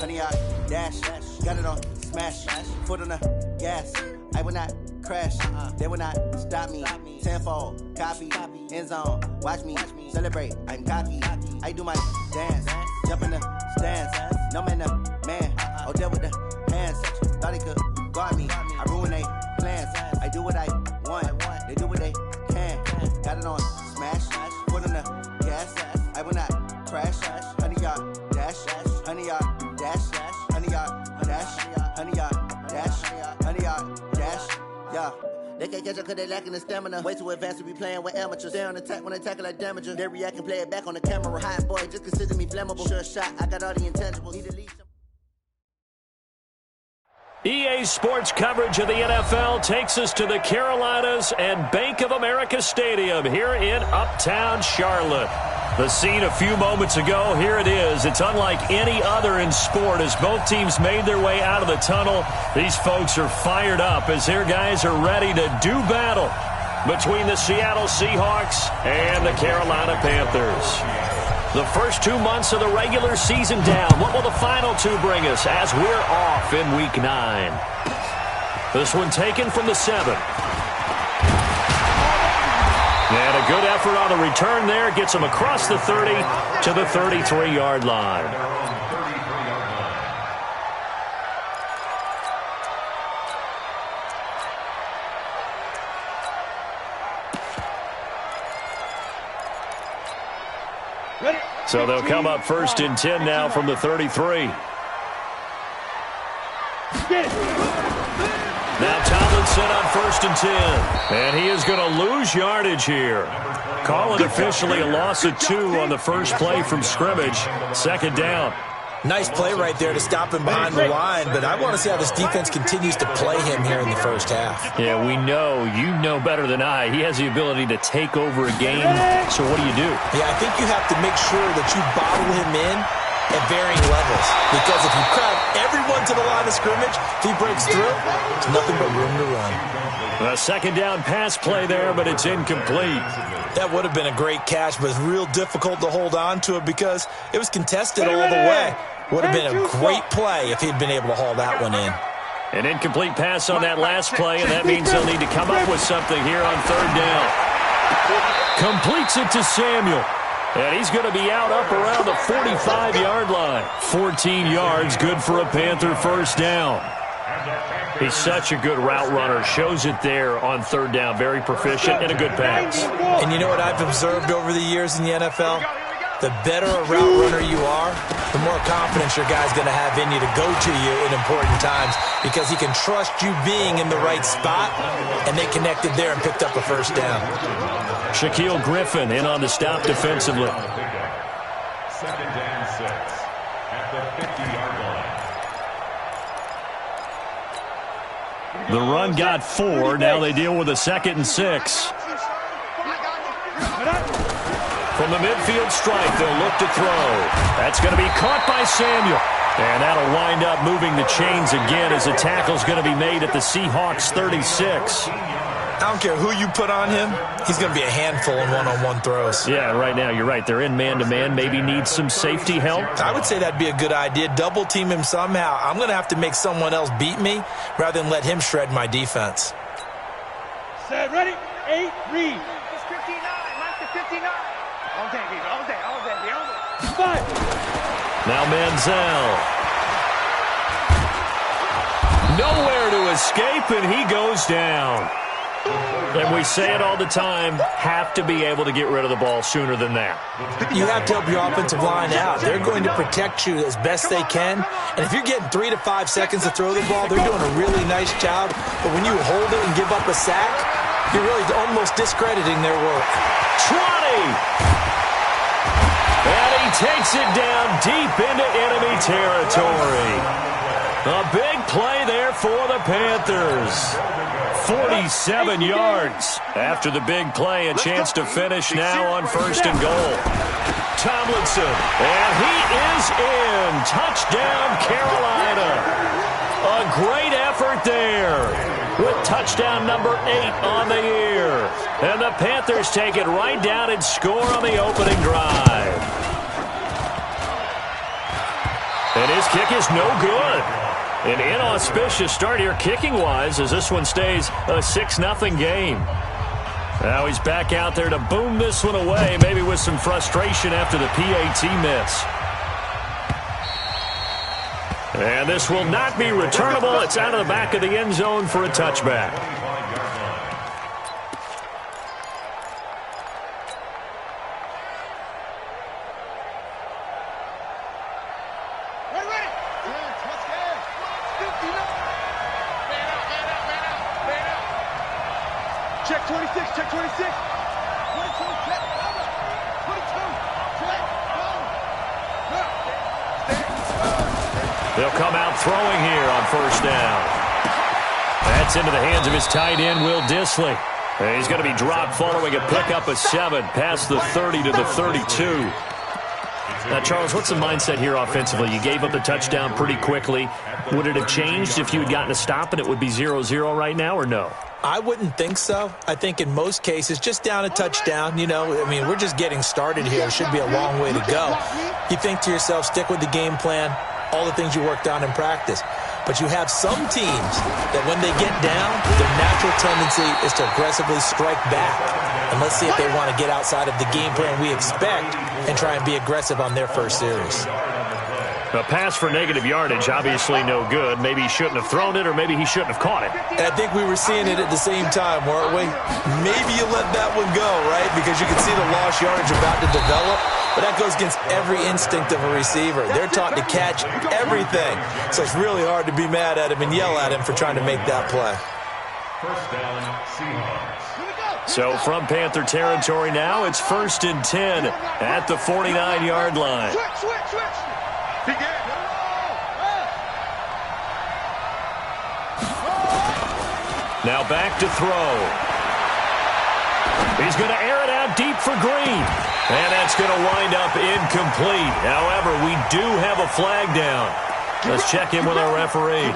100-yard dash. Got it on smash. Foot on the gas. I will not crash. They will not stop me. Tenfold, copy, end zone. Watch me celebrate. I'm cocky. I do my dance. Jump in the stands. No man, the man. Oh, there with the hands. Thought he could guard me. I ruin they plans. I do what I want. They do what they can. Got it on smash. Foot on the gas. I will not crash. 100-yard dash. 100-yard dash. 100-yard dash. 100-yard dash. 100-yard dash. Yeah. They can't catch up cause they lacking the stamina. Way too advanced to be playing with amateurs. Stay on attack when they tackle like damager. They react and play it back on the camera. Hot boy, just consider me flammable. Sure shot, I got all the intangibles. Need to leave some. EA Sports coverage of the NFL takes us to the Carolinas and Bank of America Stadium here in Uptown Charlotte. The scene a few moments ago, here it is. It's unlike any other in sport as both teams made their way out of the tunnel. These folks are fired up as their guys are ready to do battle between the Seattle Seahawks and the Carolina Panthers. The first 2 months of the regular season down. What will the final two bring us as we're off in Week 9? This one taken from the 7. And a good effort on the return there. Gets him across the 30 to the 33-yard line. So they'll come up first and 10 now from the 33. Now Tomlinson on first and 10. And he is going to lose yardage here. Call it officially a loss of 2 on the first play from scrimmage. Second down. Nice play right there to stop him behind the line, but I want to see how this defense continues to play him here in the first half. Yeah, we know. You know better than I. He has the ability to take over a game. So what do you do? Yeah, I think you have to make sure that you bottle him in at varying levels. Because if you crowd everyone to the line of scrimmage, if he breaks through, there's nothing but room to run. A second down pass play there, but it's incomplete. That would have been a great catch, but it's real difficult to hold on to it because it was contested all the way. Would have been a great play if he'd been able to haul that one in. An incomplete pass on that last play, and that means they'll need to come up with something here on third down. Completes it to Samuel. And he's going to be out up around the 45-yard line. 14 yards, good for a Panther first down. He's such a good route runner. Shows it there on third down. Very proficient and a good pass. And you know what I've observed over the years in the NFL? The better a route runner you are, the more confidence your guy's going to have in you to go to you in important times because he can trust you being in the right spot, and they connected there and picked up a first down. Shaquille Griffin in on the stop defensively. Second and 6 at the 50-yard line. The run got 4. Now they deal with a 2nd and 6. From the midfield strike, they'll look to throw. That's going to be caught by Samuel. And that'll wind up moving the chains again as the tackle's going to be made at the Seahawks 36. I don't care who you put on him, he's going to be a handful in one-on-one throws. Yeah, right now you're right. They're in man-to-man. Maybe need some safety help. I would say that'd be a good idea. Double team him somehow. I'm going to have to make someone else beat me rather than let him shred my defense. Set, ready, 8, read. It's 59, Mike, 59. All day. Now Manziel. Nowhere to escape, and he goes down. And we say it all the time, have to be able to get rid of the ball sooner than that. You have to help your offensive line out. They're going to protect you as best they can. And if you're getting 3 to 5 seconds to throw the ball, they're doing a really nice job. But when you hold it and give up a sack, you're really almost discrediting their work. 20! And he takes it down deep into enemy territory. A big play there for the Panthers. 47 yards. After the big play, a chance to finish now on 1st and goal. Tomlinson, and he is in. Touchdown, Carolina. A great effort there with touchdown number 8 on the year. And the Panthers take it right down and score on the opening drive. And his kick is no good. An inauspicious start here kicking-wise as this one stays a 6-0 game. Now he's back out there to boom this one away, maybe with some frustration after the PAT miss. And this will not be returnable. It's out of the back of the end zone for a touchback. Check 26, check 26. 22, check, 22, check, They'll come out throwing here on first down. That's into the hands of his tight end, Will Dissly. And he's going to be dropped following a pickup of 7 past the 30 to the 32. Now, Charles, what's the mindset here offensively? You gave up the touchdown pretty quickly. Would it have changed if you had gotten a stop and it would be 0-0 right now, or no? I wouldn't think so. I think in most cases, just down a touchdown, we're just getting started here. It should be a long way to go. You think to yourself, stick with the game plan, all the things you worked on in practice. But you have some teams that when they get down, their natural tendency is to aggressively strike back. And let's see if they want to get outside of the game plan we expect and try and be aggressive on their first series. A pass for negative yardage, obviously no good. Maybe he shouldn't have thrown it, or maybe he shouldn't have caught it. And I think we were seeing it at the same time, weren't we? Maybe you let that one go, right? Because you can see the lost yardage about to develop. But that goes against every instinct of a receiver. They're taught to catch everything. So it's really hard to be mad at him and yell at him for trying to make that play. First down, Seahawks. So from Panther territory now, it's 1st and 10 at the 49-yard line. switch. Now back to throw. He's going to air it out deep for Green. And that's going to wind up incomplete. However, we do have a flag down. Let's check in with our referee.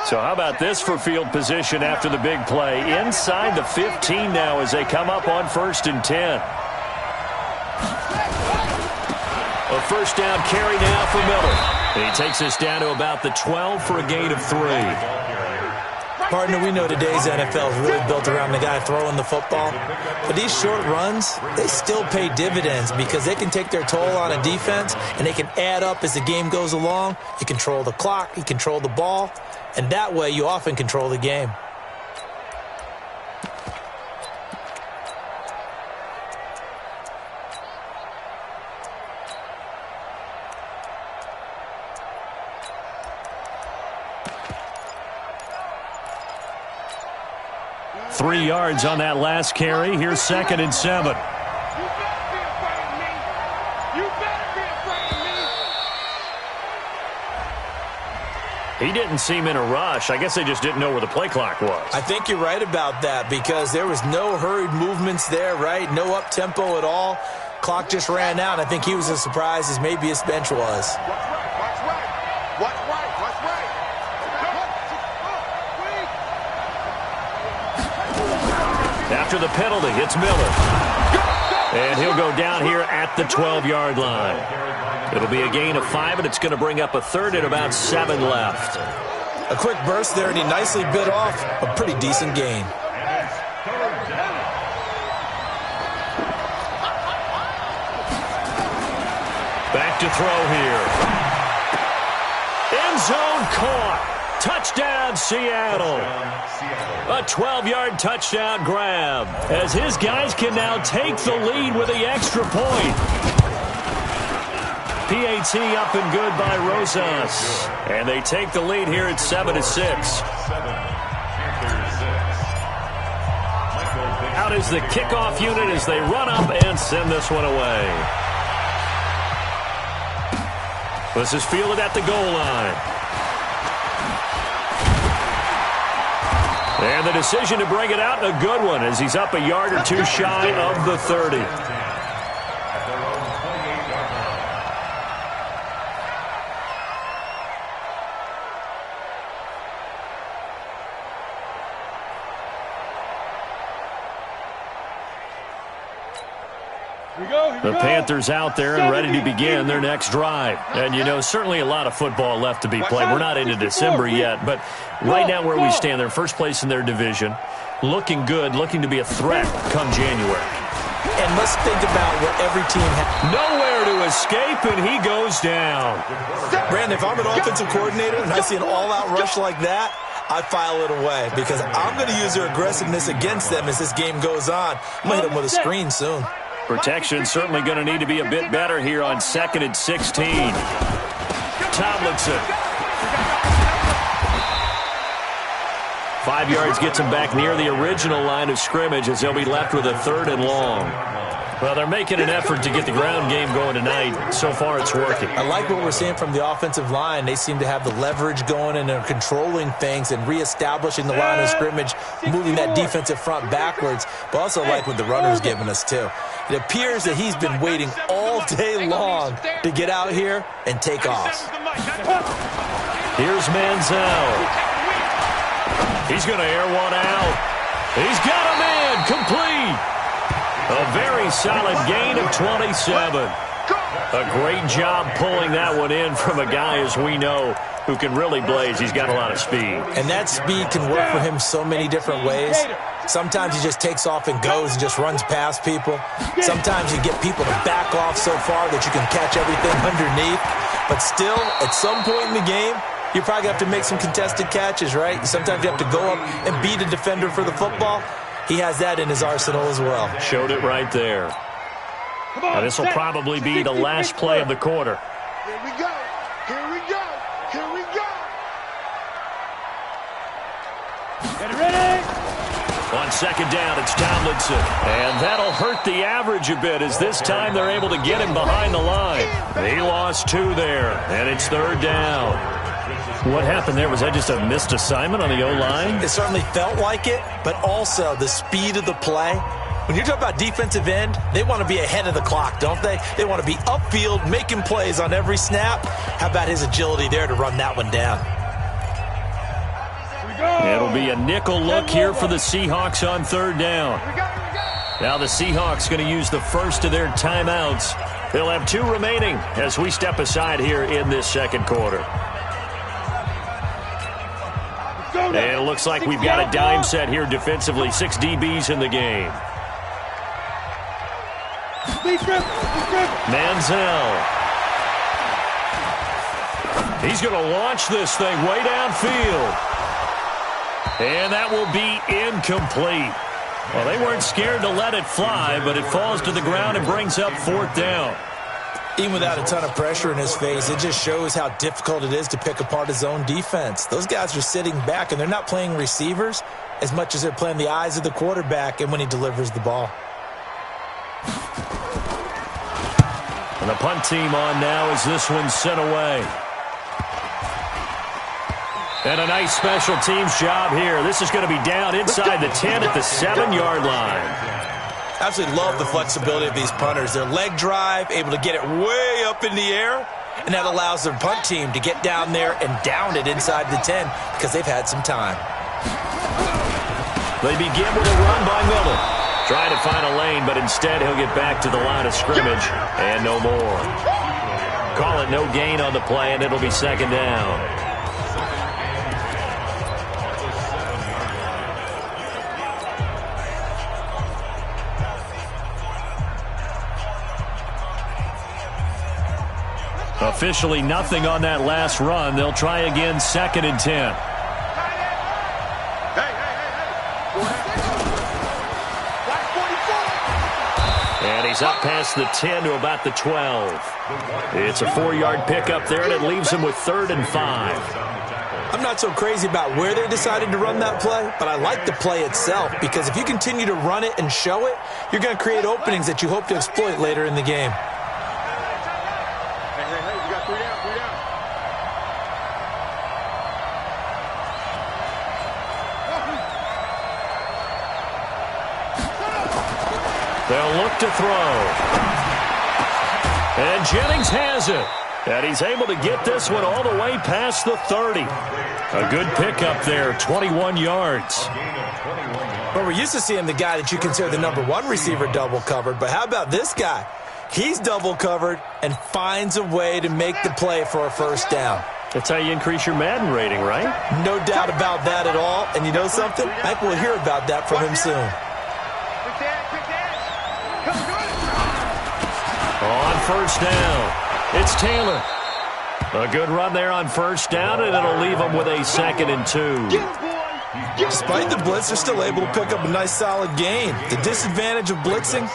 So how about this for field position after the big play? Inside the 15 now as they come up on 1st and 10. A first down carry now for Miller. And he takes us down to about the 12 for a gain of 3. Partner, we know today's NFL is really built around the guy throwing the football. But these short runs, they still pay dividends because they can take their toll on a defense and they can add up as the game goes along. You control the clock, you control the ball, and that way you often control the game. Three yards on that last carry. Here's 2nd and 7. He didn't seem in a rush. I guess they just didn't know where the play clock was. I think you're right about that because there was no hurried movements there, right? No up-tempo at all. Clock just ran out. I think he was as surprised as maybe his bench was. What's right? After the penalty, it's Miller. And he'll go down here at the 12-yard line. It'll be a gain of 5, and it's going to bring up a 3rd and about 7 left. A quick burst there, and he nicely bit off a pretty decent gain. Back to throw here. End zone caught. Touchdown, Seattle. A 12-yard touchdown grab as his guys can now take the lead with the extra point. PAT up and good by Rosas. And they take the lead here at 7-6. Out is the kickoff unit as they run up and send this one away. This is fielded at the goal line. And the decision to bring it out, a good one, as he's up a yard or two shy of the 30. The Panthers out there and ready to begin their next drive. And, you know, certainly a lot of football left to be played. We're not into December yet, but right now where we stand, they're first place in their division, looking good, looking to be a threat come January. And let's think about what every team has. Nowhere to escape, and he goes down. Brandon, if I'm an offensive coordinator and I see an all-out rush like that, I file it away because I'm going to use their aggressiveness against them as this game goes on. I'm going to hit them with a screen soon. Protection certainly going to need to be a bit better here on 2nd and 16. Tomlinson. 5 yards gets him back near the original line of scrimmage as they'll be left with a 3rd and long. Well, they're making an effort to get the ground game going tonight. So far, it's working. I like what we're seeing from the offensive line. They seem to have the leverage going, and they're controlling things and reestablishing the line of scrimmage, moving that defensive front backwards. But also like what the runner's giving us, too. It appears that he's been waiting all day long to get out here and take off. Here's Manziel. He's going to air one out. He's got a man complete. A very solid gain of 27. A great job pulling that one in from a guy, as we know, who can really blaze. He's got a lot of speed. And that speed can work for him so many different ways. Sometimes he just takes off and goes and just runs past people. Sometimes you get people to back off so far that you can catch everything underneath. But still, at some point in the game, you probably have to make some contested catches, right? Sometimes you have to go up and beat a defender for the football. He has that in his arsenal as well. Showed it right there. Now, this will probably be the last play of the quarter. Here we go. Here we go. Here we go. Get ready. On 2nd down, it's Tomlinson. And that'll hurt the average a bit as this time they're able to get him behind the line. He lost 2 there, and it's 3rd down. What happened there? Was that just a missed assignment on the O-line? It certainly felt like it, but also the speed of the play. When you're talking about defensive end, they want to be ahead of the clock, don't they? They want to be upfield, making plays on every snap. How about his agility there to run that one down? It'll be a nickel look here for the Seahawks on 3rd down. Now the Seahawks going to use the first of their timeouts. They'll have 2 remaining as we step aside here in this 2nd quarter. And it looks like we've got a dime set here defensively. 6 DBs in the game. Manziel. He's going to launch this thing way downfield. And that will be incomplete. Well, they weren't scared to let it fly, but it falls to the ground and brings up 4th down. Even without a ton of pressure in his face, it just shows how difficult it is to pick apart his own defense. Those guys are sitting back, and they're not playing receivers as much as they're playing the eyes of the quarterback and when he delivers the ball. And the punt team on now as this one's sent away. And a nice special teams job here. This is going to be down inside the 10 at the 7-yard line. Absolutely love the flexibility of these punters. Their leg drive, able to get it way up in the air, and that allows their punt team to get down there and down it inside the 10 because they've had some time. They begin with a run by Miller. Trying to find a lane, but instead he'll get back to the line of scrimmage and no more. Call it no gain on the play, and it'll be 2nd down. Officially nothing on that last run. They'll try again 2nd and 10. And he's up past the 10 to about the 12. It's a 4-yard pickup there, and it leaves him with 3rd and 5. I'm not so crazy about where they decided to run that play, but I like the play itself because if you continue to run it and show it, you're going to create openings that you hope to exploit later in the game. They'll look to throw. And Jennings has it. And he's able to get this one all the way past the 30. A good pickup there, 21 yards. Well, we're used to seeing the guy that you consider the #1 receiver double covered, but how about this guy? He's double covered and finds a way to make the play for a first down. That's how you increase your Madden rating, right? No doubt about that at all. And you know something? I think we'll hear about that from him soon. On first down, it's Taylor. A good run there on first down, and it'll leave him with a 2nd and 2. Despite the blitz, they're still able to pick up a nice, solid gain. The disadvantage of blitzing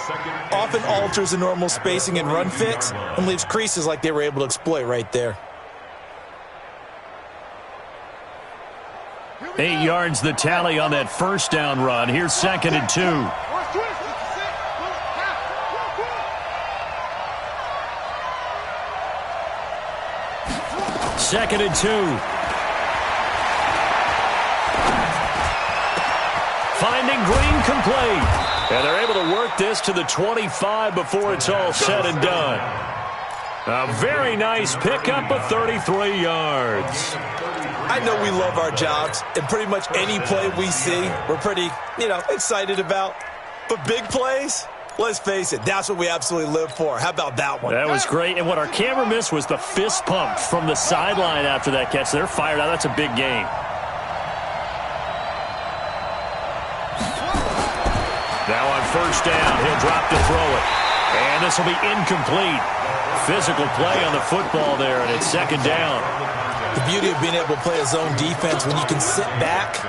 often alters the normal spacing and run fits and leaves creases like they were able to exploit right there. 8 yards the tally on that first down run. Here's 2nd and 2. 2nd and 2. Finding Green complete. And they're able to work this to the 25 before it's all said and done. A very nice pickup of 33 yards. I know we love our jobs, and pretty much any play we see, we're pretty, excited about. But big plays, let's face it, that's what we absolutely live for. How about that one? That was great. And what our camera missed was the fist pump from the sideline after that catch. They're fired out. That's a big game. Now on first down, he'll drop to throw it. And this will be incomplete. Physical play on the football there, and it's 2nd down. The beauty of being able to play a zone defense when you can sit back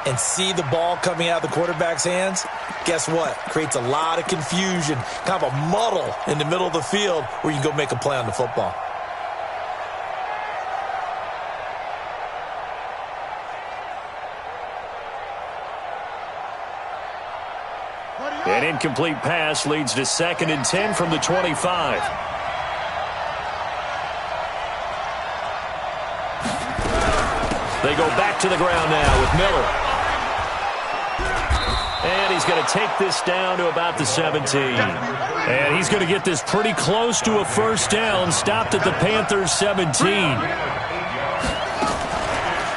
and see the ball coming out of the quarterback's hands, guess what? Creates a lot of confusion, kind of a muddle in the middle of the field where you can go make a play on the football. An incomplete pass leads to 2nd and 10 from the 25. They go back to the ground now with Miller. And he's going to take this down to about the 17. And he's going to get this pretty close to a first down, stopped at the Panthers' 17.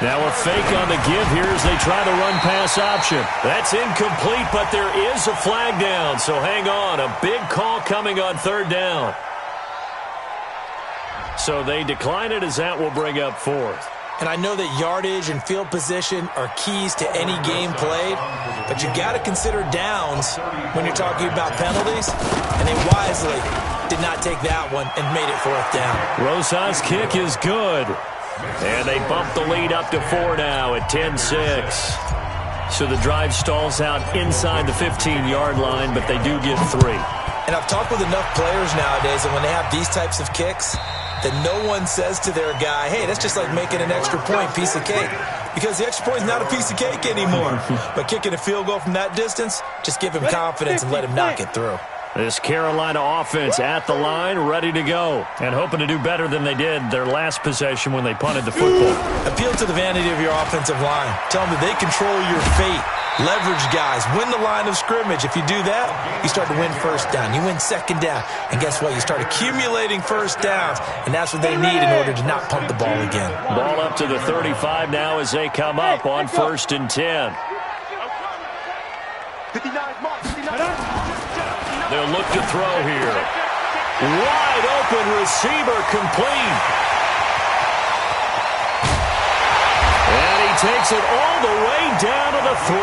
Now a fake on the give here as they try the run-pass option. That's incomplete, but there is a flag down, so hang on. A big call coming on 3rd down. So they decline it as that will bring up 4th. And I know that yardage and field position are keys to any game played, but you got to consider downs when you're talking about penalties, and they wisely did not take that one and made it 4th down. Rosa's kick is good. And they bump the lead up to 4 now at 10-6. So the drive stalls out inside the 15-yard line, but they do get 3. And I've talked with enough players nowadays, and when they have these types of kicks, that no one says to their guy, hey, that's just like making an extra point, piece of cake. Because the extra point is not a piece of cake anymore. But kicking a field goal from that distance, just give him confidence and let him knock it through. This Carolina offense at the line, ready to go, and hoping to do better than they did their last possession when they punted the football. Appeal to the vanity of your offensive line. Tell them that they control your fate. Leverage guys. Win the line of scrimmage. If you do that, you start to win first down. You win 2nd down. And guess what? You start accumulating first downs, and that's what they need in order to not punt the ball again. Ball up to the 35 now as they come up on 1st and 10. They'll look to throw here. Wide open receiver complete. And he takes it all the way down to the 3.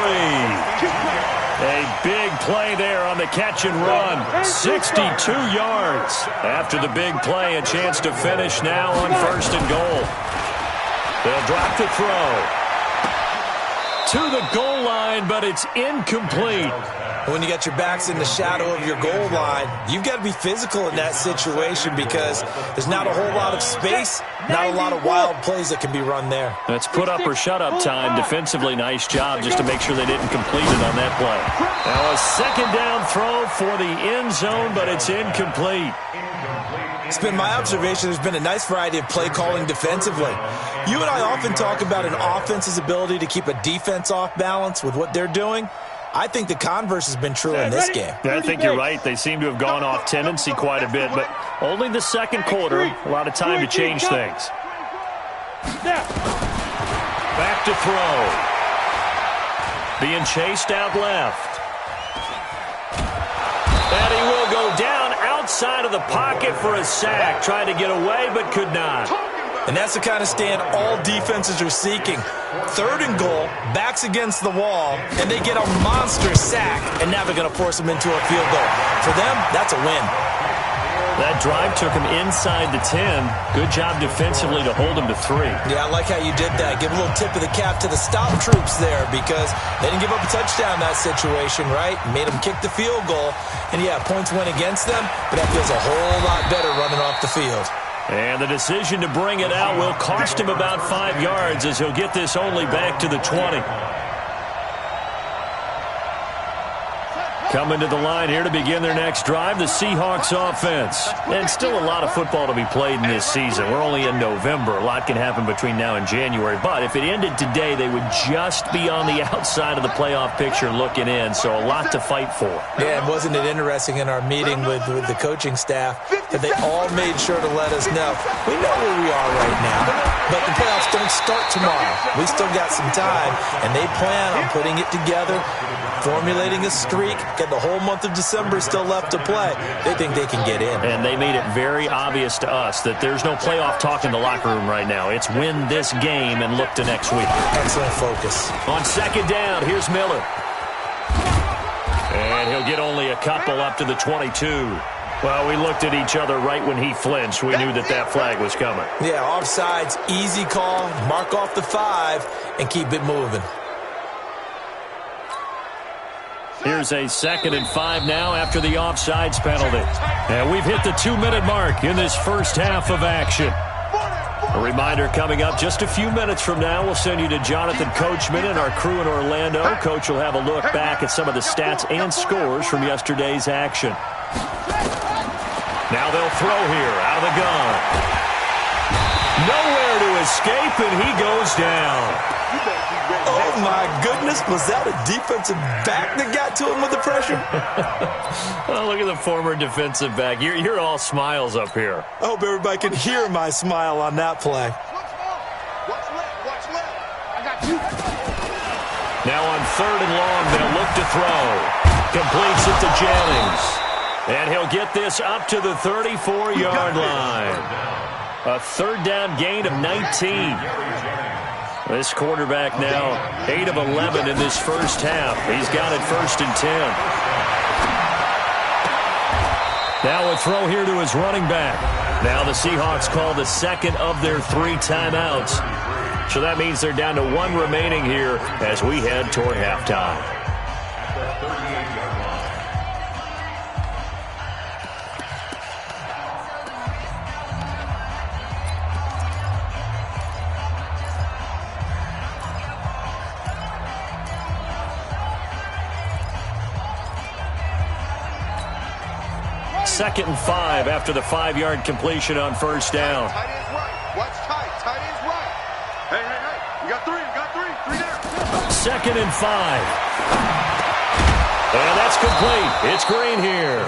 A big play there on the catch and run. 62 yards. After the big play, a chance to finish now on 1st and goal. They'll drop to throw. To the goal line, but it's incomplete. When you got your backs in the shadow of your goal line, you've got to be physical in that situation because there's not a whole lot of space, not a lot of wild plays that can be run there. That's put up or shut up time. Defensively, nice job just to make sure they didn't complete it on that play. Now a 2nd down throw for the end zone, but it's incomplete. It's been my observation there's been a nice variety of play calling defensively. You and I often talk about an offense's ability to keep a defense off balance with what they're doing. I think the converse has been true in this game. Yeah, I think you're right. They seem to have gone off tendency quite a bit, but only the second quarter. A lot of time to change things. Back to throw. Being chased out left. And he will go down outside of the pocket for a sack. Tried to get away, but could not. And that's the kind of stand all defenses are seeking. 3rd and goal, backs against the wall, and they get a monster sack, and now they're going to force them into a field goal. For them, that's a win. That drive took him inside the 10. Good job defensively to hold him to 3. Yeah, I like how you did that. Give a little tip of the cap to the stop troops there because they didn't give up a touchdown in that situation, right? Made them kick the field goal. And, yeah, points went against them, but that feels a whole lot better running off the field. And the decision to bring it out will cost him about 5 yards as he'll get this only back to the 20. Coming to the line here to begin their next drive, the Seahawks offense. And still a lot of football to be played in this season. We're only in November. A lot can happen between now and January. But if it ended today, they would just be on the outside of the playoff picture looking in. So a lot to fight for. Yeah, and wasn't it interesting in our meeting with the coaching staff that they all made sure to let us know. We know where we are right now, but the playoffs don't start tomorrow. We still got some time, and they plan on putting it together, formulating a streak, get the whole month of December still left to play. They think they can get in. And they made it very obvious to us that there's no playoff talk in the locker room right now. It's win this game and look to next week. Excellent focus. On second down, here's Miller. And he'll get only a couple up to the 22. Well, we looked at each other right when he flinched. We knew that that flag was coming. Yeah, offsides, easy call, mark off the 5, and keep it moving. Here's a 2nd and 5 now after the offsides penalty. And we've hit the 2-minute mark in this first half of action. A reminder coming up just a few minutes from now. We'll send you to Jonathan Coachman and our crew in Orlando. Coach will have a look back at some of the stats and scores from yesterday's action. Now they'll throw here out of the gun. Nowhere to escape, and he goes down. Oh, my goodness. Was that a defensive back that got to him with the pressure? Oh, look at the former defensive back. You're all smiles up here. I hope everybody can hear my smile on that play. Watch left. I got you. Now on 3rd and long, they'll look to throw. Completes it to Jennings. And he'll get this up to the 34-yard line. A 3rd down gain of 19. This quarterback now 8 of 11 in this first half. He's got it 1st and 10. Now a throw here to his running back. Now the Seahawks call the 2nd of their 3 timeouts. So that means they're down to 1 remaining here as we head toward halftime. Second and 5 after the 5-yard completion on 1st down. Tight end's right. Watch tight. Tight end's right. Hey. You got 3. Three down. 2nd and 5. And that's complete. It's Green here.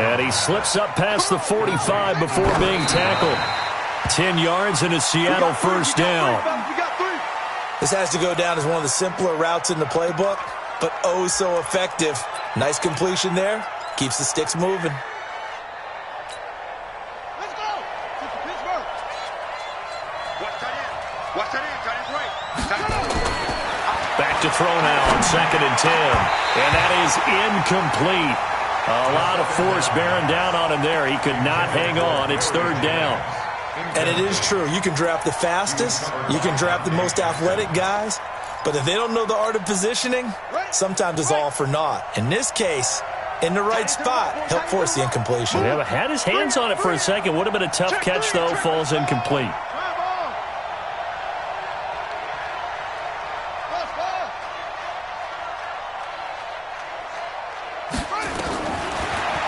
And he slips up past the 45 before being tackled. 10 yards and a Seattle 1st down. You got 3. This has to go down as one of the simpler routes in the playbook, but oh so effective. Nice completion there. Keeps the sticks moving. Let's go. Pittsburgh. Watch tight end. Tight end's right. Back to throw now on 2nd and 10. And that is incomplete. A lot of force bearing down on him there. He could not hang on. It's 3rd down. And it is true. You can draft the fastest. You can draft the most athletic guys. But if they don't know the art of positioning, sometimes it's all for naught. In this case, in the right spot, help force the incompletion. Yeah, but had his hands on it for a second. Would have been a tough catch, though. Falls incomplete.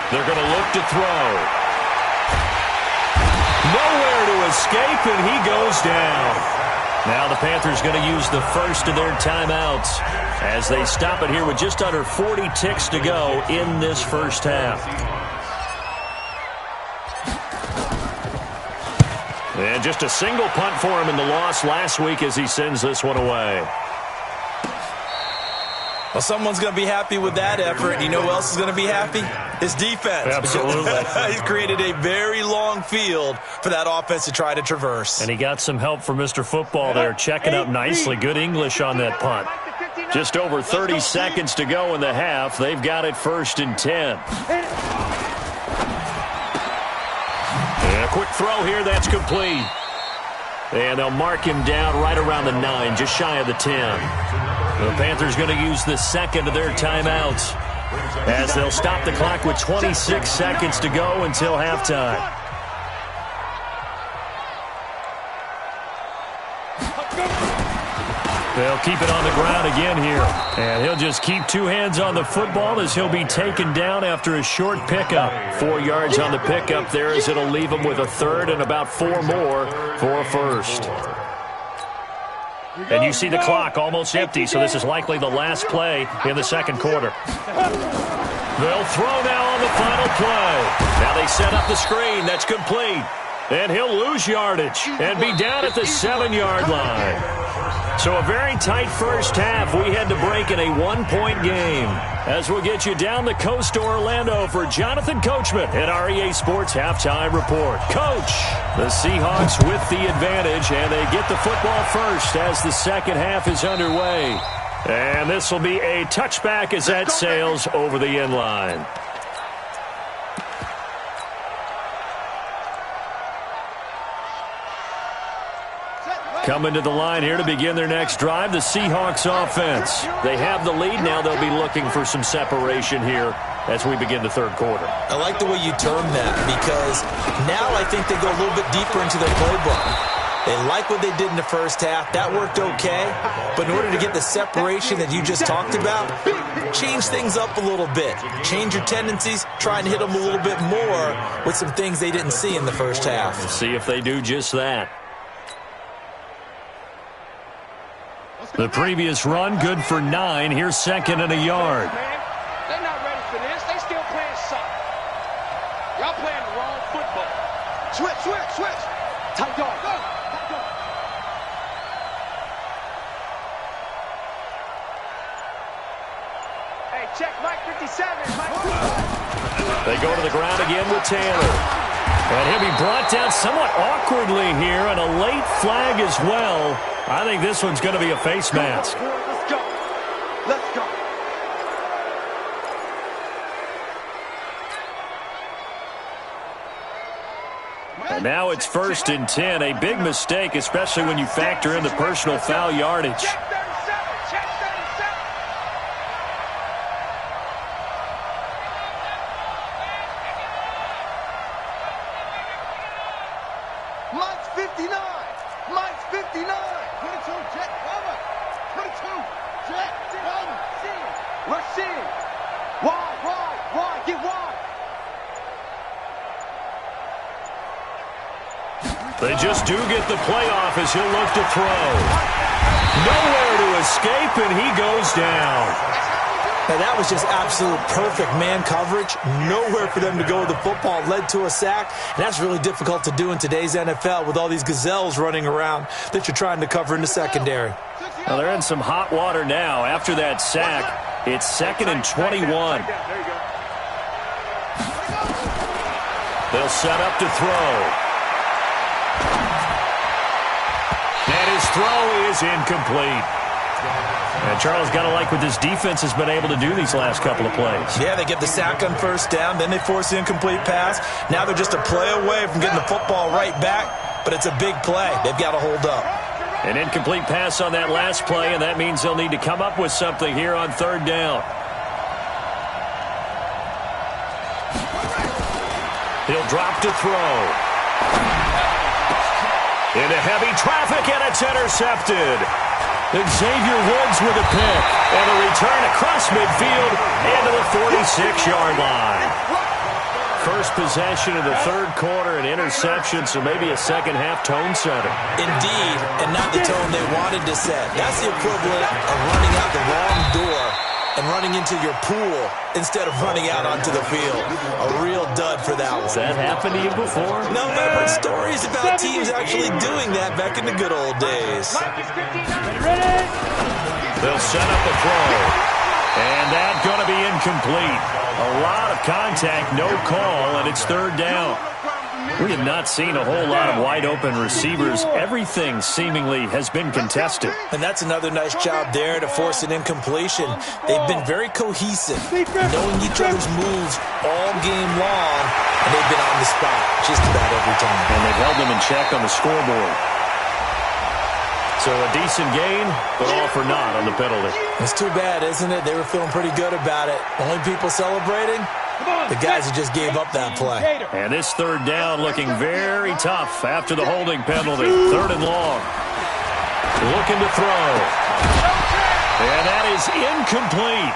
They're going to look to throw. Nowhere to escape, and he goes down. Now the Panthers going to use the first of their timeouts as they stop it here with just under 40 ticks to go in this first half. And just a single punt for him in the loss last week as he sends this one away. Well, someone's going to be happy with that effort. You know who else is going to be happy? His defense. Absolutely. He's created a very long field for that offense to try to traverse. And he got some help from Mr. Football there, checking up nicely. Good English on that punt. Just over 30 seconds to go in the half. They've got it 1st and 10. And a quick throw here. That's complete. And they'll mark him down right around the 9, just shy of the 10. The Panthers going to use the second of their timeouts as they'll stop the clock with 26 seconds to go until halftime. They'll keep it on the ground again here. And he'll just keep 2 hands on the football as he'll be taken down after a short pickup. 4 yards on the pickup there as it'll leave him with a 3rd and about 4 more for a 1st. And you see the clock almost empty, so this is likely the last play in the second quarter. They'll throw now on the final play. Now they set up the screen. That's complete. And he'll lose yardage and be down at the 7-yard line. So a very tight first half. We had to break in a 1-point game. As we'll get you down the coast to Orlando for Jonathan Coachman at REA Sports Halftime Report. Coach, the Seahawks with the advantage, and they get the football first as the second half is underway. And this will be a touchback as that sails over the end line. Coming to the line here to begin their next drive, the Seahawks offense. They have the lead. Now they'll be looking for some separation here as we begin the third quarter. I like the way you term that because now I think they go a little bit deeper into their playbook. They like what they did in the first half. That worked okay. But in order to get the separation that you just talked about, change things up a little bit. Change your tendencies. Try and hit them a little bit more with some things they didn't see in the first half. See if they do just that. The previous run, good for 9. Here's 2nd and a yard. They're not ready for this. They still playing soccer. Y'all playing the wrong football. Switch. Tight dog. Go. Hey, check Mike 57. They go to the ground again with Taylor. And he'll be brought down somewhat awkwardly here, and a late flag as well. I think this one's going to be a face mask. Let's go. And now it's 1st and 10. A big mistake, especially when you factor in the personal foul yardage. Check 37. Mike's 59. 22, jet cover. 22, jet cover. Rashid. Wide. Get wide. They just do get the playoff as he'll look to throw. Nowhere to escape, and he goes down. Now, that was just absolute perfect man coverage. Nowhere for them to go with the football. Led to a sack. And that's really difficult to do in today's NFL with all these gazelles running around that you're trying to cover in the secondary. Well, they're in some hot water now. After that sack, it's 2nd and 21. They'll set up to throw. And his throw is incomplete. And Charles got to like what this defense has been able to do these last couple of plays. Yeah, they get the sack on first down, then they force the incomplete pass. Now they're just a play away from getting the football right back, but it's a big play. They've got to hold up. An incomplete pass on that last play, and that means they'll need to come up with something here on 3rd down. He'll drop to throw. Into heavy traffic, and it's intercepted. Xavier Woods with a pick, and a return across midfield into the 46-yard line. first possession of the third quarter, an interception, so maybe a second-half tone setter. Indeed, and not the tone they wanted to set. That's the equivalent of running out the wrong door and running into your pool instead of running out onto the field. A real dud for that one. Has that happened to you before? No, but I've heard stories about teams actually doing that back in the good old days. They'll set up a throw. And that's going to be incomplete. A lot of contact, no call, and it's third down. We have not seen a whole lot of wide-open receivers. Everything seemingly has been contested. And that's another nice job there to force an incompletion. They've been very cohesive, knowing each other's moves all game long, and they've been on the spot just about every time. And they've held them in check on the scoreboard. So a decent gain, but all for naught on the penalty. It's too bad, isn't it? They were feeling pretty good about it. Only people celebrating? The guys who just gave up that play. And this third down looking very tough after the holding penalty. Third and long. Looking to throw. And that is incomplete.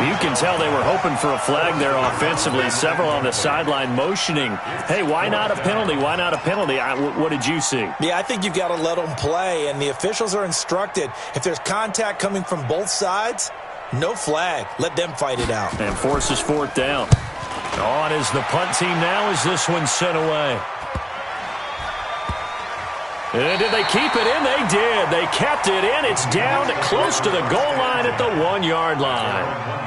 You can tell they were hoping for a flag there offensively. Several on the sideline motioning. Hey, why not a penalty? Why not a penalty? What did you see? Yeah, I think you've got to let them play, and the officials are instructed. If there's contact coming from both sides, no flag. Let them fight it out. And forces fourth down. On is the punt team now as this one's sent away. And did they keep it in? They did. They kept it in. It's down close to the goal line at the 1-yard line.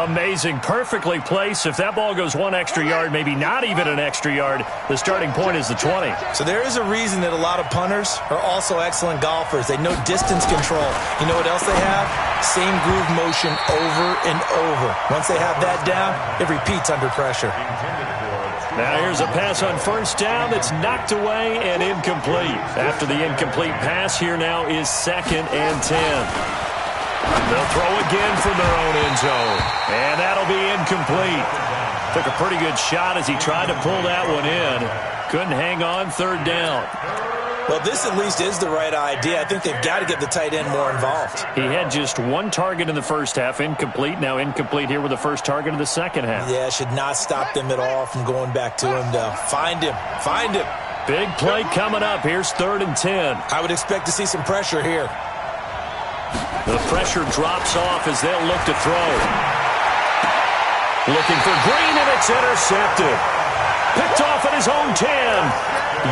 Amazing. Perfectly placed. If that ball goes one extra yard, maybe not even an extra yard, the starting point is the 20. So there is a reason that a lot of punters are also excellent golfers. They know distance control. You know what else they have? Same groove motion over and over. Once they have that down, it repeats under pressure. Now here's a pass on first down that's knocked away and incomplete. After the incomplete pass, here now is 2nd and 10. They'll throw again from their own end zone. And that'll be incomplete. Took a pretty good shot as he tried to pull that one in. Couldn't hang on, third down. Well, this at least is the right idea. I think they've got to get the tight end more involved. He had just one target in the first half, incomplete. Now incomplete here with the first target of the second half. Yeah, should not stop them at all from going back to him, though. Find him. Find him. Big play coming up. Here's 3rd and 10. I would expect to see some pressure here. The pressure drops off as they'll look to throw. Looking for Green, and it's intercepted. Picked off at his own 10.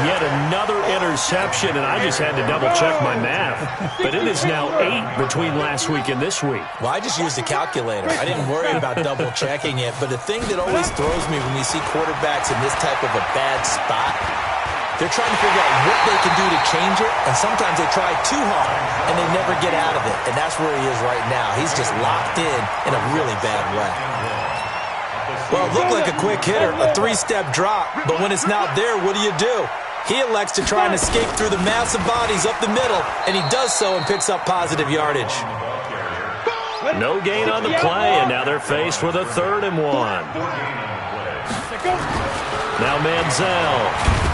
Yet another interception, and I just had to double-check my math. But it is now 8 between last week and this week. Well, I just used a calculator. I didn't worry about double-checking it. But the thing that always throws me when you see quarterbacks in this type of a bad spot, they're trying to figure out what they can do to change it, and sometimes they try too hard, and they never get out of it. And that's where he is right now. He's just locked in a really bad way. Well, it looked like a quick hitter, a 3-step drop, but when it's not there, what do? He elects to try and escape through the massive bodies up the middle, and he does so and picks up positive yardage. No gain on the play, and now they're faced with a 3rd and 1. Now Manziel.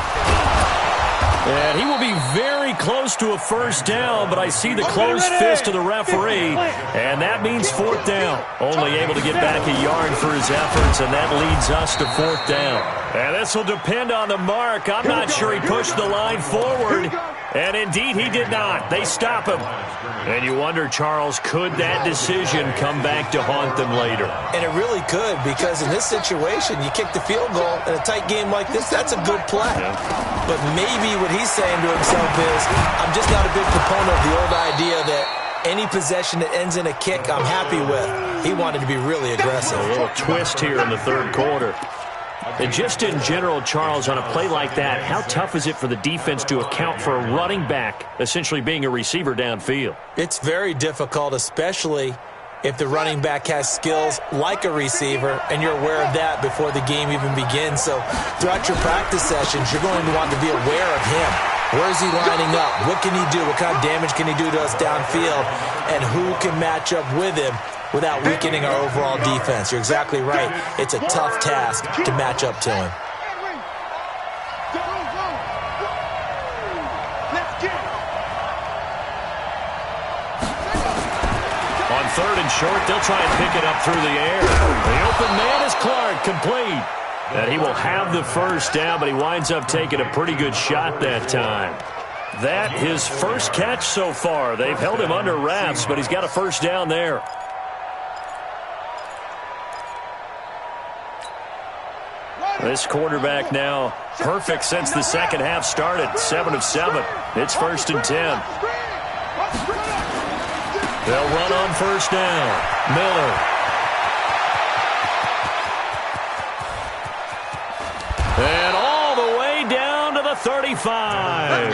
And he will be very close to a first down, but I see the closed fist of the referee, and that means 4th down. Only able to get back a yard for his efforts, and that leads us to 4th down. And this will depend on the mark. I'm not sure he pushed the line forward, and indeed he did not. They stop him. And you wonder, Charles, could that decision come back to haunt them later? And it really could, because in this situation, you kick the field goal in a tight game like this, that's a good play. Yeah. But maybe what he's saying to himself is, I'm just not a big proponent of the old idea that any possession that ends in a kick I'm happy with. He wanted to be really aggressive. A little twist here in the third quarter. And just in general, Charles, on a play like that, how tough is it for the defense to account for a running back essentially being a receiver downfield? It's very difficult, especially if the running back has skills like a receiver, and you're aware of that before the game even begins. So throughout your practice sessions, you're going to want to be aware of him. Where is he lining up? What can he do? What kind of damage can he do to us downfield? And who can match up with him without weakening our overall defense? You're exactly right. It's a tough task to match up to him. On 3rd and short, they'll try and pick it up through the air. The open man is Clark, complete. And he will have the first down, but he winds up taking a pretty good shot that time. That his first catch so far. They've held him under wraps, but he's got a first down there. This quarterback now perfect since the second half started. 7 of 7. It's 1st and 10. They'll run on first down. Miller. And all the way down to the 35.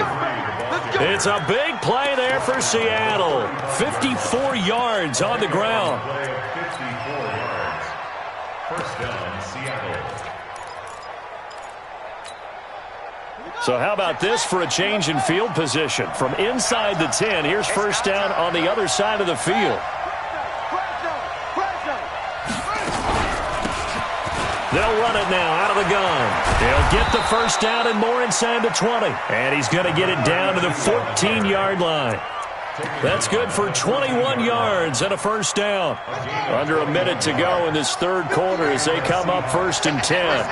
It's a big play there for Seattle. 54 yards on the ground. 54 yards. First down, Seattle. So how about this for a change in field position? From inside the 10, here's first down on the other side of the field. They'll run it now out of the gun. He'll get the first down and more inside the 20. And he's going to get it down to the 14-yard line. That's good for 21 yards and a first down. Under a minute to go in this third quarter as they come up 1st and 10.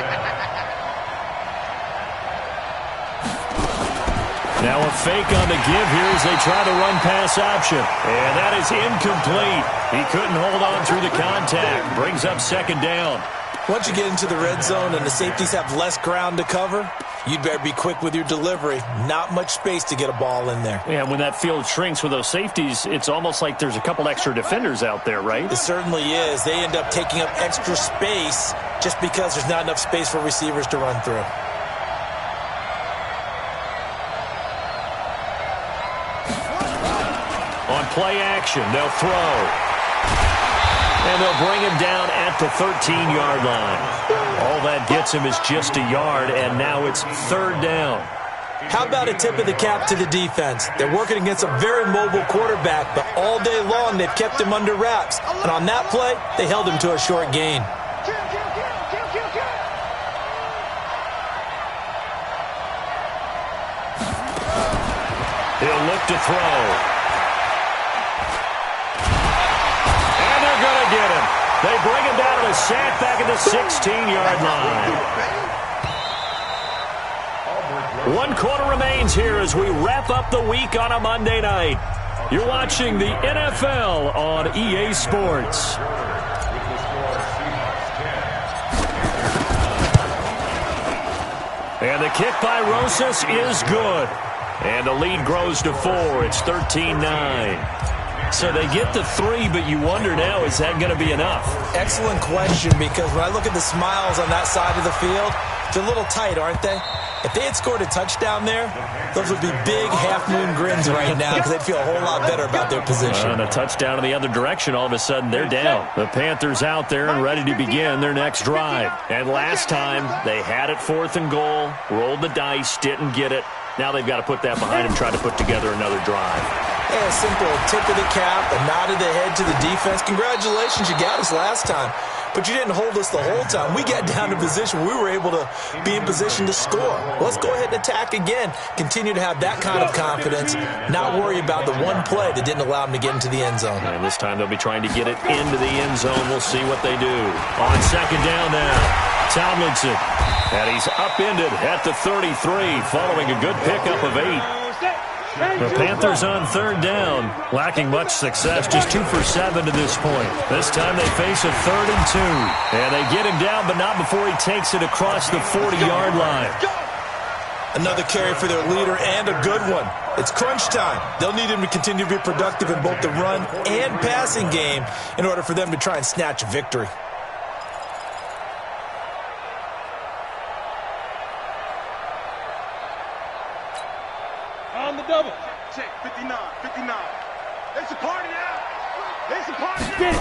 Now a fake on the give here as they try to run pass option. And that is incomplete. He couldn't hold on through the contact. Brings up second down. Once you get into the red zone and the safeties have less ground to cover, you'd better be quick with your delivery. Not much space to get a ball in there. Yeah, when that field shrinks with those safeties, it's almost like there's a couple extra defenders out there, right? It certainly is. They end up taking up extra space just because there's not enough space for receivers to run through. On play action, they'll throw. And they'll bring him down at the 13-yard line. All that gets him is just a yard, and now it's third down. How about a tip of the cap to the defense? They're working against a very mobile quarterback, but all day long they've kept him under wraps. And on that play, they held him to a short gain. He'll look to throw. Get him. They bring him down to the sack back at the 16-yard line. 1 quarter remains here as we wrap up the week on a Monday night. You're watching the NFL on EA Sports. And the kick by Rosas is good. And the lead grows to 4. It's 13-9. So they get the 3, but you wonder now, is that going to be enough? Excellent question, because when I look at the smiles on that side of the field, they're a little tight, aren't they? If they had scored a touchdown there, those would be big half-moon grins right now because they'd feel a whole lot better about their position. And a touchdown in the other direction, all of a sudden they're down. The Panthers out there and ready to begin their next drive. And last time, they had it 4th and goal, rolled the dice, didn't get it. Now they've got to put that behind them, try to put together another drive. Yeah, a simple tip of the cap, a nod of the head to the defense. Congratulations, you got us last time. But you didn't hold us the whole time. We got down to position. We were able to be in position to score. Let's go ahead and attack again. Continue to have that kind of confidence. Not worry about the one play that didn't allow them to get into the end zone. And this time they'll be trying to get it into the end zone. We'll see what they do. On second down now, Tomlinson. And he's upended at the 33 following a good pickup of 8. The Panthers on third down, lacking much success, just 2 for 7 to this point. This time they face a 3rd and 2. And they get him down, but not before he takes it across the 40-yard line. Another carry for their leader and a good one. It's crunch time. They'll need him to continue to be productive in both the run and passing game in order for them to try and snatch a victory. On the double. Check, 59, 59. It's a party now. It's a party now.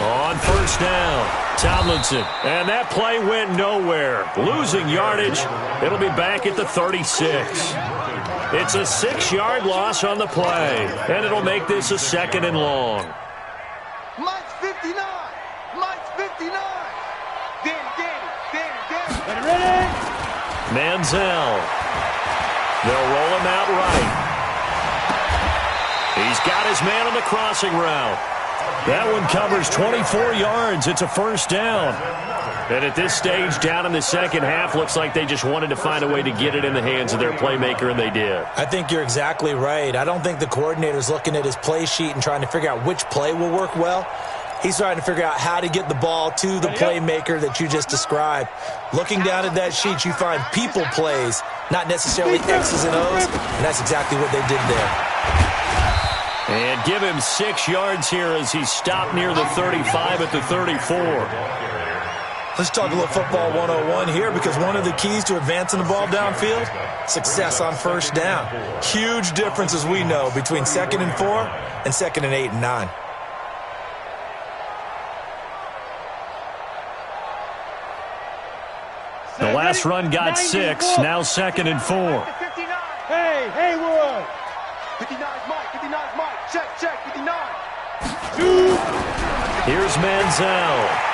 On first down, Tomlinson. And that play went nowhere. Losing yardage. It'll be back at the 36. It's a 6-yard loss on the play. And it'll make this a 2nd and long. Mike's 59. Mike's 59. Danny. Ready? Manziel. They'll roll him out right. He's got his man on the crossing route. That one covers 24 yards. It's a first down. And at this stage, down in the second half, looks like they just wanted to find a way to get it in the hands of their playmaker, and they did. I think you're exactly right. I don't think the coordinator's looking at his play sheet and trying to figure out which play will work well. He's trying to figure out how to get the ball to the playmaker that you just described. Looking down at that sheet, you find people plays, not necessarily X's and O's, and that's exactly what they did there. And give him 6 yards here as he stopped near the 35 at the 34. Let's talk a little football 101 here, because one of the keys to advancing the ball downfield, success on first down. Huge difference, as we know, between 2nd and 4 and 2nd and 8 and 9. The last run got 6, now 2nd and 4. Hey, Haywood. 59's Mike, 59's Mike. Check, 59. Here's Manziel.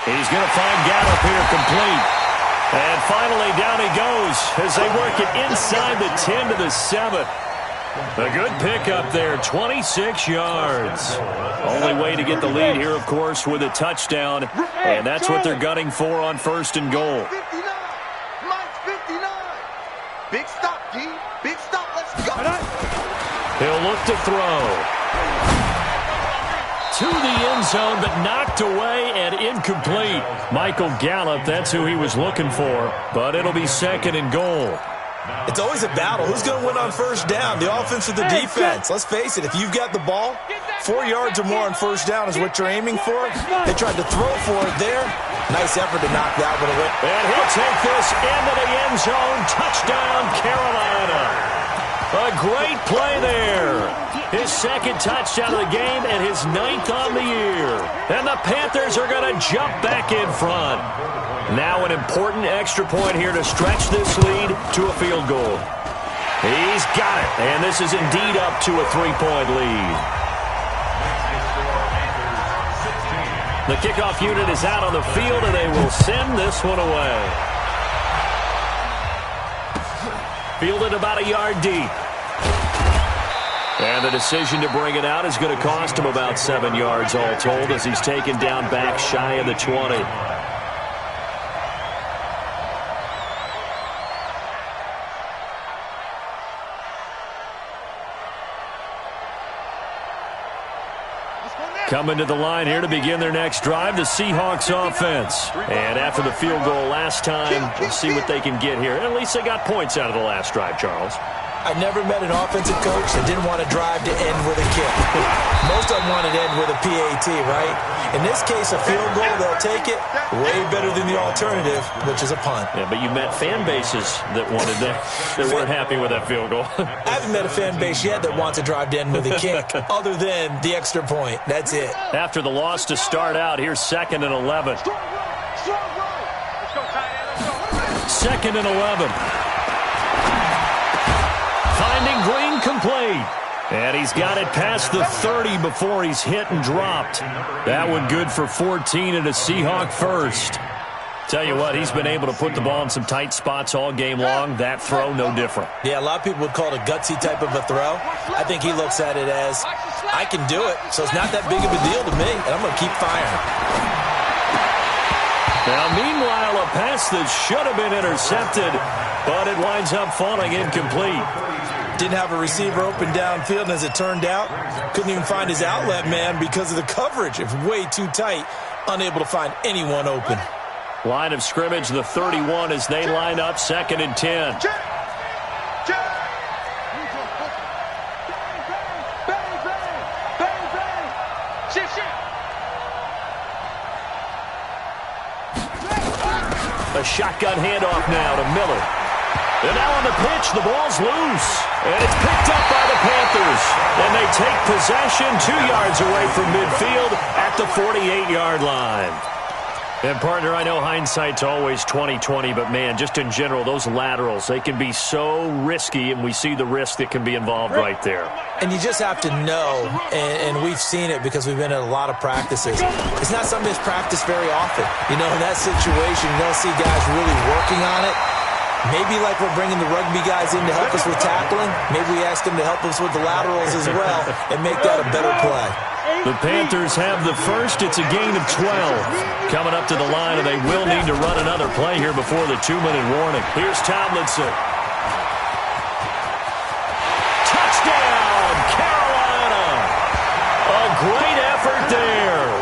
He's going to find Gallup here complete. And finally down he goes as they work it inside the 10 to the 7. A good pickup there, 26 yards. Only way to get the lead here, of course, with a touchdown. And that's what they're gunning for on 1st and goal. 59. Mike's 59. Big stop, D. Big stop. Let's go. He'll look to throw. To the end zone, but knocked away and incomplete. Michael Gallup, that's who he was looking for. But it'll be 2nd and goal. It's always a battle. Who's going to win on first down, the offense or the defense? Let's face it, if you've got the ball, 4 yards or more on first down is what you're aiming for. They tried to throw for it there. Nice effort to knock that one away. And he'll take this into the end zone. Touchdown, Carolina. A great play there. His 2nd touchdown of the game and his 9th on the year. And the Panthers are going to jump back in front. Now an important extra point here to stretch this lead to a field goal. He's got it. And this is indeed up to a 3-point lead. The kickoff unit is out on the field, and they will send this one away. Fielded about a yard deep. And the decision to bring it out is going to cost him about 7 yards all told as he's taken down back shy of the 20. Coming to the line here to begin their next drive, the Seahawks offense. And after the field goal last time, we'll see what they can get here. And at least they got points out of the last drive, Charles. I never met an offensive coach that didn't want to drive to end with a kick. Most of them wanted to end with a PAT, right? In this case, a field goal, they'll take it. Way better than the alternative, which is a punt. Yeah, but you met fan bases that wanted that weren't happy with that field goal. I haven't met a fan base yet that wants to drive to end with a kick, other than the extra point. That's it. After the loss to start out, here's 2nd and 11. 2nd and 11. Finding Green complete. And he's got it past the 30 before he's hit and dropped. That one good for 14 and a Seahawk first. Tell you what, he's been able to put the ball in some tight spots all game long. That throw, no different. Yeah, a lot of people would call it a gutsy type of a throw. I think he looks at it as, I can do it, so it's not that big of a deal to me, and I'm going to keep firing. Now, meanwhile, a pass that should have been intercepted, but it winds up falling incomplete. Didn't have a receiver open downfield, and as it turned out, couldn't even find his outlet man because of the coverage. It was way too tight, unable to find anyone open. Line of scrimmage, the 31 as they line up, 2nd and 10. A shotgun handoff now to Miller. And now on the pitch, the ball's loose. And it's picked up by the Panthers. And they take possession 2 yards away from midfield at the 48-yard line. And, partner, I know hindsight's always 20/20, but, man, just in general, those laterals, they can be so risky, and we see the risk that can be involved right there. And you just have to know, and we've seen it because we've been at a lot of practices. It's not something that's practiced very often. You know, in that situation, you don't see guys really working on it. Maybe like we're bringing the rugby guys in to help us with tackling, maybe we ask them to help us with the laterals as well and make that a better play. The Panthers have the first. It's a gain of 12. Coming up to the line, and they will need to run another play here before the 2-minute warning. Here's Tomlinson. Touchdown, Carolina! A great effort there.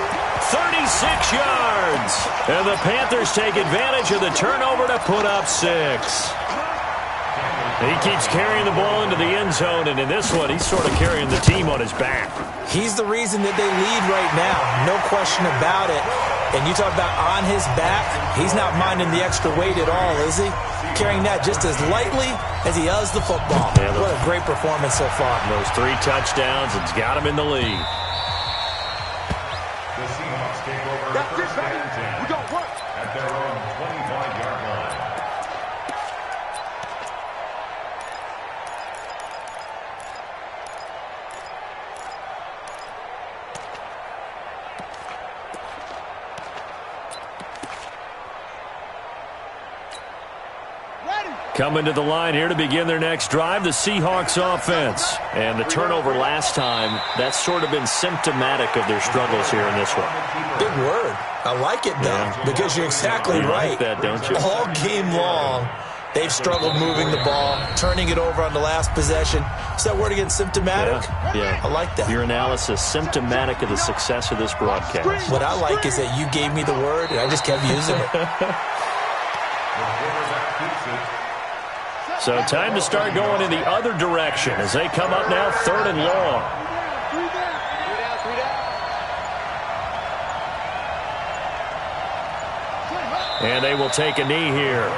36 yards. And the Panthers take advantage of the turnover to put up 6. He keeps carrying the ball into the end zone, and in this one, he's sort of carrying the team on his back. He's the reason that they lead right now, no question about it. And you talk about on his back, he's not minding the extra weight at all, is he? Carrying that just as lightly as he does the football. Yeah, what a great performance so far. Those 3 touchdowns, it's got him in the lead. The Seahawks take over first and 10 We got work. at their own 25-yard line. Coming to the line here to begin their next drive, the Seahawks offense. And the turnover last time, that's sort of been symptomatic of their struggles here in this one. Big word. I like it, though, because you're exactly You right. like that, don't you? All game long, they've struggled moving the ball, turning it over on the last possession. Is that word again, symptomatic? Yeah. I like that. Your analysis, symptomatic of the success of this broadcast. What I like is that you gave me the word, and I just kept using it. So time to start going in the other direction as they come up now 3rd and long. 3 down, 3 down. And they will take a knee here.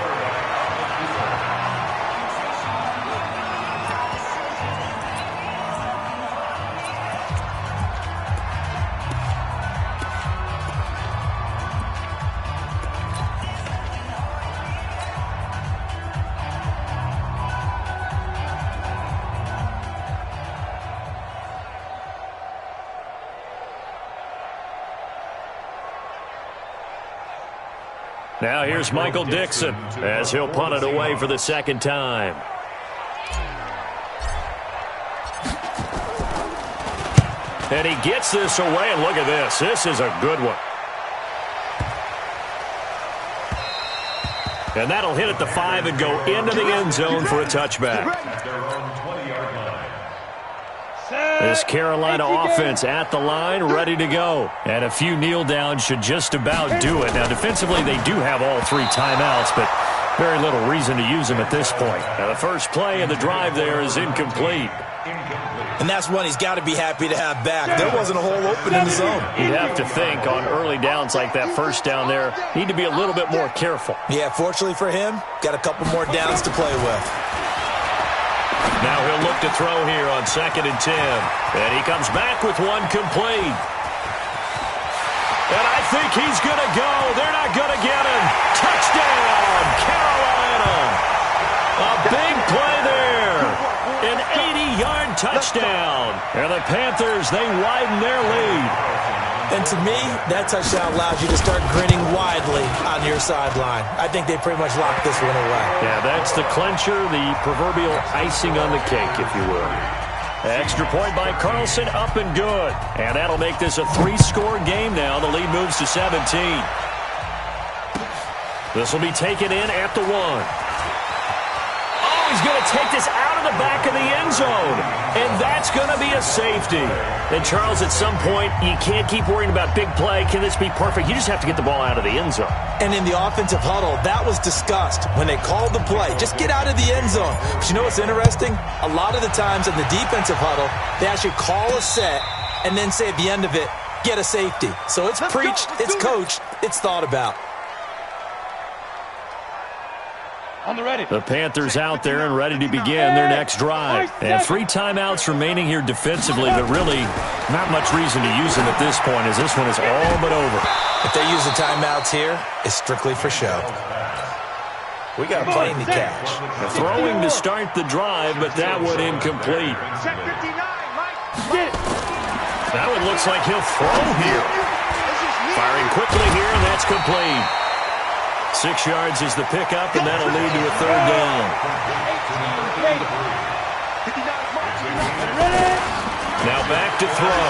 Now here's Michael Dixon as he'll punt it away for the 2nd time. And he gets this away, and look at this. This is a good one. And that'll hit at the 5 and go into the end zone for a touchback. This Carolina offense at the line, ready to go. And a few kneel downs should just about do it. Now, defensively, they do have all 3 timeouts, but very little reason to use them at this point. Now, the first play of the drive there is incomplete. And that's one he's got to be happy to have back. There wasn't a hole open in the zone. You'd have to think on early downs like that first down there, need to be a little bit more careful. Yeah, fortunately for him, got a couple more downs to play with. Now he'll look to throw here on 2nd and 10. And he comes back with one complete. And I think he's going to go. They're not going to get him. Touchdown, Carolina. A big play there. An 80-yard touchdown. And the Panthers, they widen their lead. And to me, that touchdown allows you to start grinning widely on your sideline. I think they pretty much locked this one away. Yeah, that's the clincher, the proverbial icing on the cake, if you will. Extra point by Carlson, up and good. And that'll make this a 3-score game now. The lead moves to 17. This will be taken in at the 1. Oh, he's going to take this out of the back of the end zone. And that's going to be a safety. And, Charles, at some point, you can't keep worrying about big play. Can this be perfect? You just have to get the ball out of the end zone. And in the offensive huddle, that was discussed when they called the play. Just get out of the end zone. But you know what's interesting? A lot of the times in the defensive huddle, they actually call a set and then say at the end of it, get a safety. So it's preached, it's coached, it's thought about. On the ready. The Panthers out there and ready to begin their next drive. And 3 timeouts remaining here defensively, but really not much reason to use them at this point as this one is all but over. If they use the timeouts here, it's strictly for show. We got a plane to catch. Throwing to start the drive, but that one incomplete. Set 59, Mike. That one looks like he'll throw here. Firing quickly here, and that's complete. 6 yards is the pickup, and that'll lead to a third down. Now back to throw.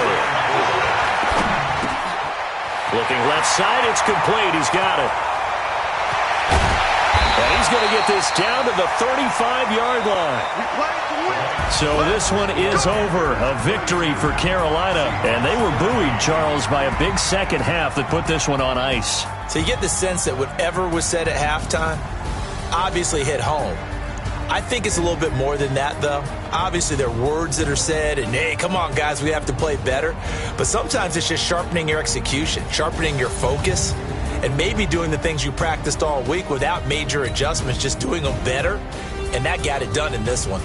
Looking left side, it's complete. He's got it. And he's going to get this down to the 35-yard line. So this one is over. A victory for Carolina. And they were buoyed, Charles, by a big second half that put this one on ice. So you get the sense that whatever was said at halftime obviously hit home. I think it's a little bit more than that, though. Obviously, there are words that are said, and, hey, come on, guys, we have to play better. But sometimes it's just sharpening your execution, sharpening your focus, and maybe doing the things you practiced all week without major adjustments, just doing them better. And that got it done in this one.